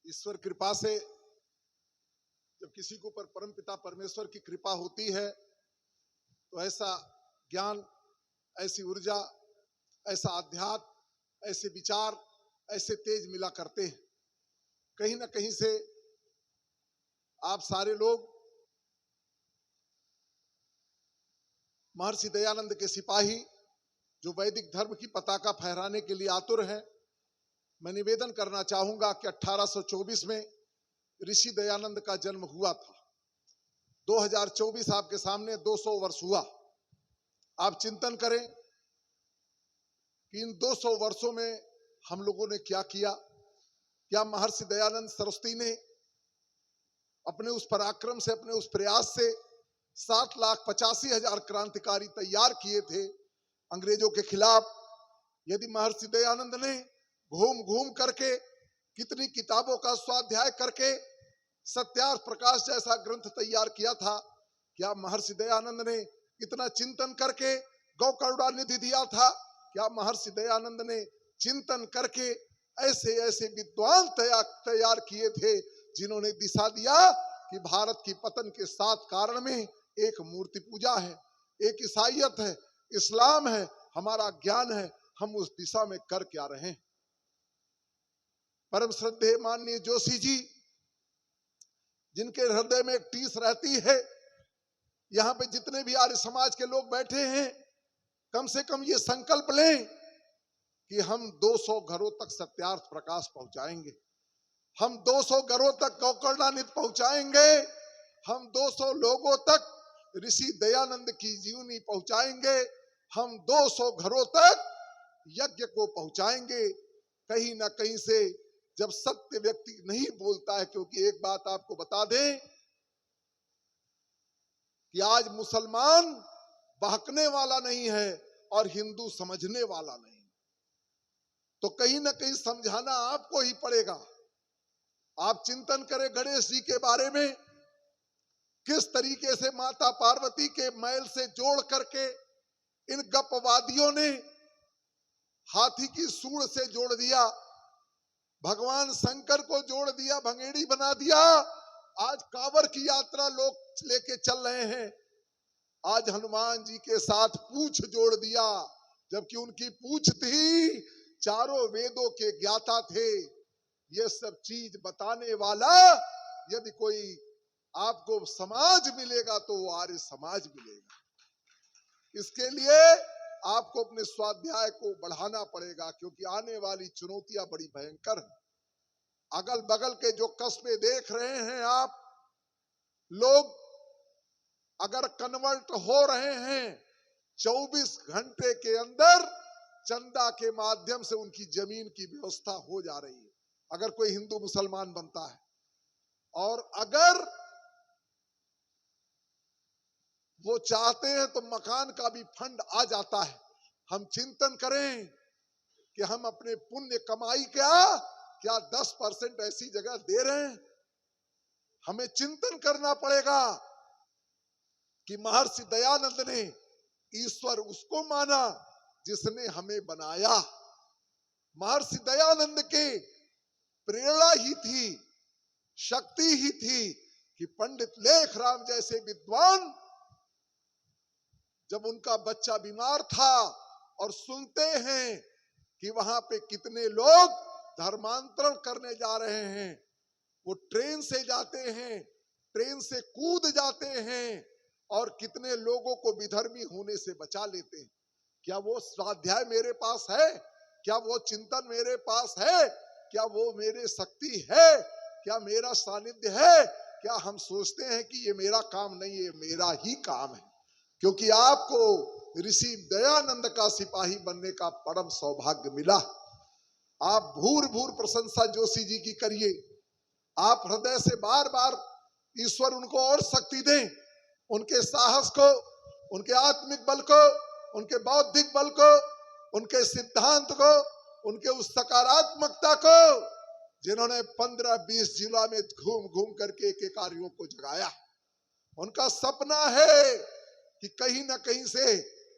ईश्वर कृपा से जब किसी के ऊपर परमपिता परमेश्वर की कृपा होती है तो ऐसा ज्ञान, ऐसी ऊर्जा, ऐसा अध्यात्म, ऐसे विचार, ऐसे तेज मिला करते हैं। कहीं ना कहीं से आप सारे लोग महर्षि दयानंद के सिपाही जो वैदिक धर्म की पताका फहराने के लिए आतुर हैं, मैं निवेदन करना चाहूंगा कि 1824 में ऋषि दयानंद का जन्म हुआ था। 2024 आपके सामने 200 वर्ष हुआ। आप चिंतन करें कि इन 200 वर्षों में हम लोगों ने क्या किया। क्या महर्षि दयानंद सरस्वती ने अपने उस पराक्रम से, अपने उस प्रयास से 7,85,000 क्रांतिकारी तैयार किए थे अंग्रेजों के खिलाफ। यदि महर्षि दयानंद ने घूम घूम करके कितनी किताबों का स्वाध्याय करके सत्यार्थ प्रकाश जैसा ग्रंथ तैयार किया था, क्या महर्षि दयानंद ने इतना चिंतन करके गौ करुणा निधि दिया था? क्या महर्षि दयानंद ने चिंतन करके ऐसे ऐसे विद्वान तैयार किए थे जिन्होंने दिशा दिया कि भारत की पतन के 7 कारण में एक मूर्ति पूजा है, एक ईसाईयत है, इस्लाम है, हमारा ज्ञान है। हम उस दिशा में कर क्या रहे हैं? परम श्रद्धेय माननीय जोशी जी, जिनके हृदय में एक टीस रहती है, यहाँ पे जितने भी आर्य समाज के लोग बैठे हैं, कम से कम ये संकल्प लें कि हम 200 घरों तक सत्यार्थ प्रकाश पहुंचाएंगे, हम 200 घरों तक गौकर्णानित पहुंचाएंगे, हम 200 लोगों तक ऋषि दयानंद की जीवनी पहुंचाएंगे, हम 200 घरों तक यज्ञ को पहुंचाएंगे। कहीं ना कहीं से जब सत्य व्यक्ति नहीं बोलता है, क्योंकि एक बात आपको बता दें कि आज मुसलमान बहकने वाला नहीं है और हिंदू समझने वाला नहीं, तो कहीं ना कहीं समझाना आपको ही पड़ेगा। आप चिंतन करें गणेश जी के बारे में, किस तरीके से माता पार्वती के मैल से जोड़ करके इन गपवादियों ने हाथी की सूंड से जोड़ दिया, भगवान शंकर को जोड़ दिया, भंगेड़ी बना दिया। आज कांवर की यात्रा लोग लेके चल रहे हैं, आज हनुमान जी के साथ पूंछ जोड़ दिया, जबकि उनकी पूंछ थी, चारों वेदों के ज्ञाता थे। ये सब चीज बताने वाला यदि कोई आपको समाज मिलेगा तो वो आर्य समाज मिलेगा। इसके लिए आपको अपने स्वाध्याय को बढ़ाना पड़ेगा, क्योंकि आने वाली चुनौतियां बड़ी भयंकर हैं। अगल बगल के जो कस्बे देख रहे हैं आप लोग, अगर कन्वर्ट हो रहे हैं 24 घंटे के अंदर चंदा के माध्यम से उनकी जमीन की व्यवस्था हो जा रही है, अगर कोई हिंदू मुसलमान बनता है। और अगर वो चाहते हैं तो मकान का भी फंड आ जाता है। हम चिंतन करें कि हम अपने पुण्य कमाई क्या 10% ऐसी जगह दे रहे हैं। हमें चिंतन करना पड़ेगा कि महर्षि दयानंद ने ईश्वर उसको माना जिसने हमें बनाया। महर्षि दयानंद के प्रेरणा ही थी, शक्ति ही थी कि पंडित लेखराम जैसे विद्वान, जब उनका बच्चा बीमार था और सुनते हैं कि वहां पे कितने लोग धर्मांतरण करने जा रहे हैं, वो ट्रेन से जाते हैं, ट्रेन से कूद जाते हैं और कितने लोगों को विधर्मी होने से बचा लेते हैं। क्या वो स्वाध्याय मेरे पास है? क्या वो चिंतन मेरे पास है? क्या वो मेरे शक्ति है? क्या मेरा सानिध्य है? क्या हम सोचते हैं कि ये मेरा काम नहीं, ये मेरा ही काम है? क्योंकि आपको ऋषि दयानंद का सिपाही बनने का परम सौभाग्य मिला। आप भूर भूर प्रशंसा जोशी जी की करिए। आप हृदय से बार बार ईश्वर उनको और शक्ति दें, उनके साहस को, उनके आत्मिक बल को, उनके बौद्धिक बल को, उनके सिद्धांत को, उनके उस सकारात्मकता को, जिन्होंने 15-20 जिला में घूम घूम करके एक एक आर्यों को जगाया। उनका सपना है कि कहीं ना कहीं से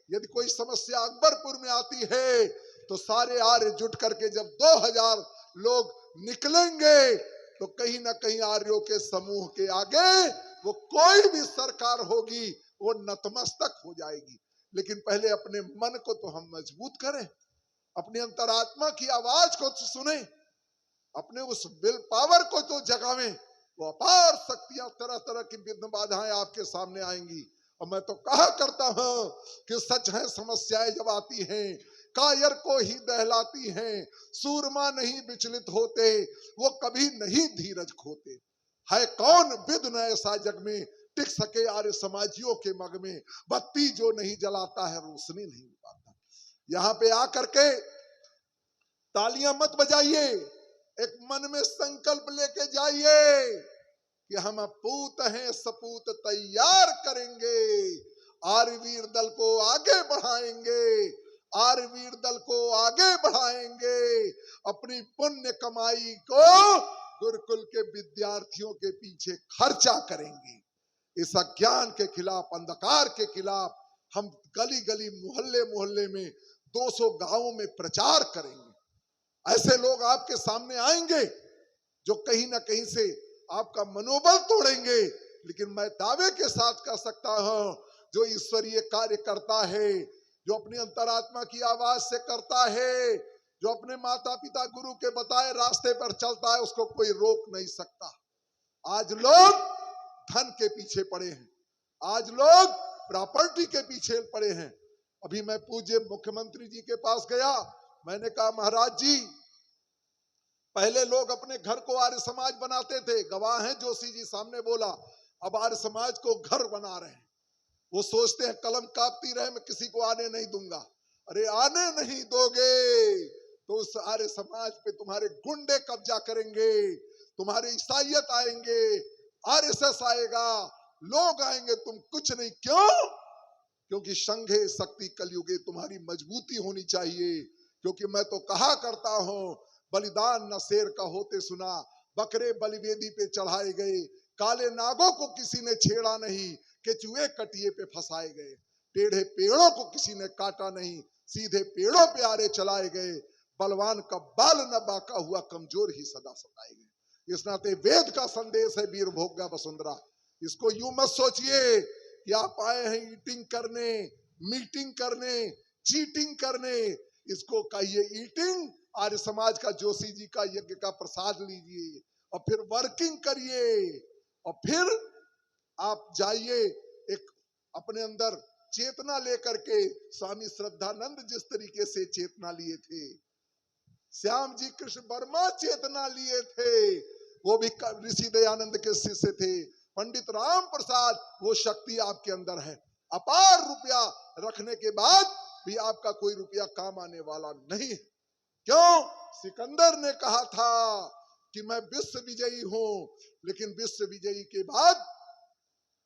यदि कोई समस्या अकबरपुर में आती है तो सारे आर्य जुट करके जब 2000 लोग निकलेंगे तो कहीं ना कहीं आर्यों के समूह के आगे वो कोई भी सरकार होगी वो नतमस्तक हो जाएगी। लेकिन पहले अपने मन को तो हम मजबूत करें, अपनी अंतरात्मा की आवाज को तो सुने, अपने उस विल पावर को तो जगावें। वो अपार शक्तियां, तरह तरह की विघ्न बाधाएं आपके सामने आएंगी। और मैं तो कहा करता हूं कि सच है समस्याएं जब आती हैं कायर को ही दहलाती हैं, सूरमा नहीं विचलित होते, वो कभी नहीं धीरज खोते। है कौन विद्वान ऐसा जग में टिक सके आर्य समाजियों के मग में, बत्ती जो नहीं जलाता है रोशनी नहीं पाता। यहाँ पे आकर के तालियां मत बजाइए, एक मन में संकल्प लेके जाइए कि हम अपूत हैं सपूत तैयार करेंगे, आर्यवीर दल को आगे बढ़ाएंगे, आर्यवीर दल को आगे बढ़ाएंगे, अपनी पुण्य कमाई को गुरुकुल के विद्यार्थियों के पीछे खर्चा करेंगे। इस अज्ञान के खिलाफ, अंधकार के खिलाफ हम गली गली मोहल्ले मोहल्ले में 200 गांवों में प्रचार करेंगे। ऐसे लोग आपके सामने आएंगे जो कहीं ना कहीं से आपका मनोबल तोड़ेंगे, लेकिन मैं दावे के साथ कह सकता हूं जो ईश्वरीय कार्य करता है, जो अपनी अंतरात्मा की आवाज से करता है, जो अपने माता पिता गुरु के बताए रास्ते पर चलता है, उसको कोई रोक नहीं सकता। आज लोग धन के पीछे पड़े हैं, आज लोग प्रॉपर्टी के पीछे पड़े हैं। अभी मैं पूज्य मुख्यमंत्री जी के पास गया, मैंने कहा महाराज जी, पहले लोग अपने घर को आर्य समाज बनाते थे, गवाह हैं जोशी जी सामने बोला, अब आर्य समाज को घर बना रहे हैं। वो सोचते हैं कलम काटती रहे, मैं किसी को आने नहीं दूंगा। अरे आने नहीं दोगे तो उस आर्य समाज पे तुम्हारे गुंडे कब्जा करेंगे, तुम्हारे ईसाइयत आएंगे, आरएसएस आएगा, लोग आएंगे, तुम कुछ नहीं। क्यों? क्योंकि संघे शक्ति कलयुगे तुम्हारी मजबूती होनी चाहिए। क्योंकि मैं तो कहा करता हूं, बलिदान न शेर का होते सुना, बकरे बलिवेदी पे चढ़ाए गए, काले नागों को किसी ने छेड़ा नहीं, केचुए कटिए पे फंसाए गए, टेढ़े पेड़ों को किसी ने काटा नहीं, सीधे पेड़ों पे आरे चलाए गए, बलवान का बाल न बाका हुआ, कमजोर ही सदा सताए गए। इस नाते वेद का संदेश है वीर भोग्या वसुंधरा। इसको यूं मत सोचिए कि आप आए हैं ईटिंग करने, मीटिंग करने, चीटिंग करने। इसको कहिए ईटिंग, आर्य समाज का जोशी जी का यज्ञ का प्रसाद लीजिए और फिर वर्किंग करिए, और फिर आप जाइए एक अपने अंदर चेतना लेकर के। स्वामी श्रद्धानंद जिस तरीके से चेतना लिए थे, श्याम जी कृष्ण वर्मा चेतना लिए थे, वो भी ऋषि दयानंद के शिष्य थे। पंडित राम प्रसाद, वो शक्ति आपके अंदर है। अपार रुपया रखने के बाद भी आपका कोई रुपया काम आने वाला नहीं है। क्यों? सिकंदर ने कहा था कि मैं विश्व विजयी हूं, लेकिन विश्व विजयी के बाद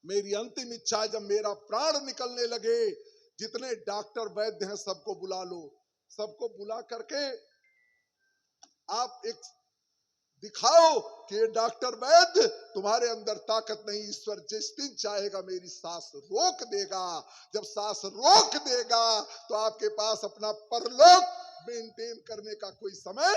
मेरी अंतिम इच्छा, जब मेरा प्राण निकलने लगे, जितने डॉक्टर वैद्य हैं सबको बुला लो, सबको बुला करके आप एक दिखाओ कि ये डॉक्टर वैद्य, तुम्हारे अंदर ताकत नहीं, ईश्वर जिस दिन चाहेगा मेरी सांस रोक देगा। जब सांस रोक देगा तो आपके पास अपना परलोक मेंटेन करने का कोई समय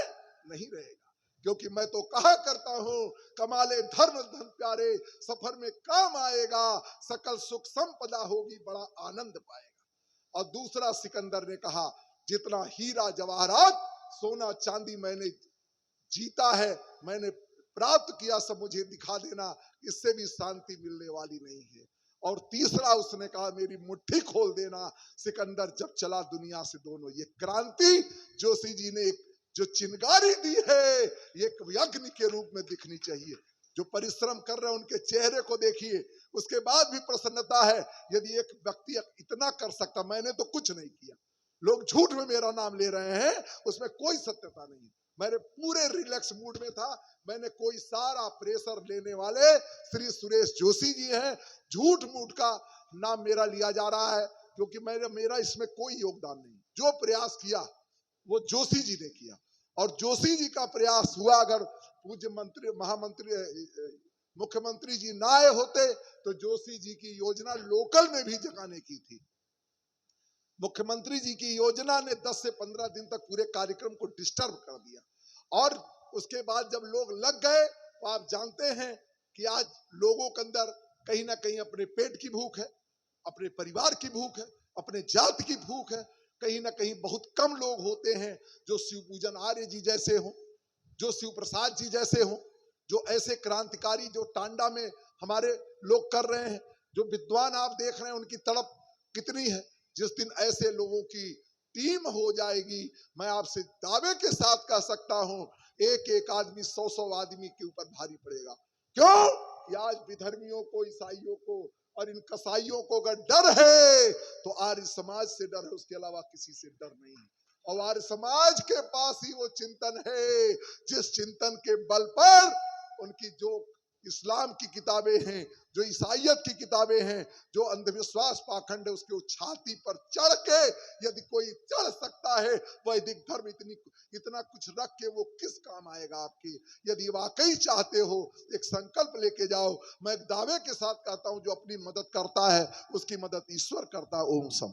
नहीं रहेगा। क्योंकि मैं तो कहा करता हूं, कमाले धर्म धन प्यारे, सफर में काम आएगा, सकल सुख संपदा होगी, बड़ा आनंद पाएगा। और दूसरा सिकंदर ने कहा, जितना हीरा जवाहरात सोना चांदी मैंने जीता है, मैंने प्राप्त किया, सब मुझे दिखा देना, इससे भी शांति मिलने वाली नहीं है। और तीसरा उसने कहा, मेरी मुट्ठी खोल देना। सिकंदर जब चला दुनिया से, दोनों ये क्रांति जोशी जी ने एक जो चिंगारी दी है, ये एक यज्ञ के रूप में दिखनी चाहिए। जो परिश्रम कर रहे हैं उनके चेहरे को देखिए, उसके बाद भी प्रसन्नता है। यदि एक व्यक्ति इतना कर सकता, मैंने तो कुछ नहीं किया, लोग झूठ में मेरा नाम ले रहे हैं, उसमें कोई सत्यता नहीं। मैंने पूरे रिलैक्स मूड में था, मैंने कोई सारा प्रेशर लेने वाले श्री सुरेश जोशी जी हैं, झूठ मूठ का नाम मेरा लिया जा रहा है, क्योंकि मेरा इसमें कोई योगदान नहीं। जो प्रयास किया वो जोशी जी ने किया, और जोशी जी का प्रयास हुआ। अगर पूज्य मंत्री महामंत्री मुख्यमंत्री जी ना आए होते तो जोशी जी की योजना लोकल में भी जगाने की थी। मुख्यमंत्री जी की योजना ने 10 से 15 दिन तक पूरे कार्यक्रम को डिस्टर्ब कर दिया, और उसके बाद जब लोग लग गए तो आप जानते हैं कि आज लोगों के अंदर कहीं ना कहीं अपने पेट की भूख है, अपने परिवार की भूख है, अपने जात की भूख है। कहीं ना कहीं बहुत कम लोग होते हैं जो शिव पूजन आर्य जी जैसे हों, जो शिव प्रसाद जी जैसे हों, जो ऐसे क्रांतिकारी जो टांडा में हमारे लोग कर रहे हैं, जो विद्वान आप देख रहे हैं उनकी तड़प कितनी है। जिस दिन ऐसे लोगों की टीम हो जाएगी, मैं आपसे दावे के साथ कह सकता हूं, एक एक आदमी 100-100 आदमी के ऊपर भारी पड़ेगा। क्यों कि आज विधर्मियों को, ईसाइयों को और इन कसाईयों को अगर डर है तो आर्य समाज से डर है, उसके अलावा किसी से डर नहीं है। और आर्य समाज के पास ही वो चिंतन है जिस चिंतन के बल पर उनकी जो इस्लाम की किताबें हैं, जो ईसाइयत की किताबें हैं, जो अंधविश्वास पाखंड है, उसके छाती पर चढ़ के यदि कोई चढ़ सकता है, वैदिक धर्म इतना कुछ रख के वो किस काम आएगा आपकी। यदि वाकई चाहते हो एक संकल्प लेके जाओ। मैं दावे के साथ कहता हूं, जो अपनी मदद करता है उसकी मदद ईश्वर करता है। ओम सम।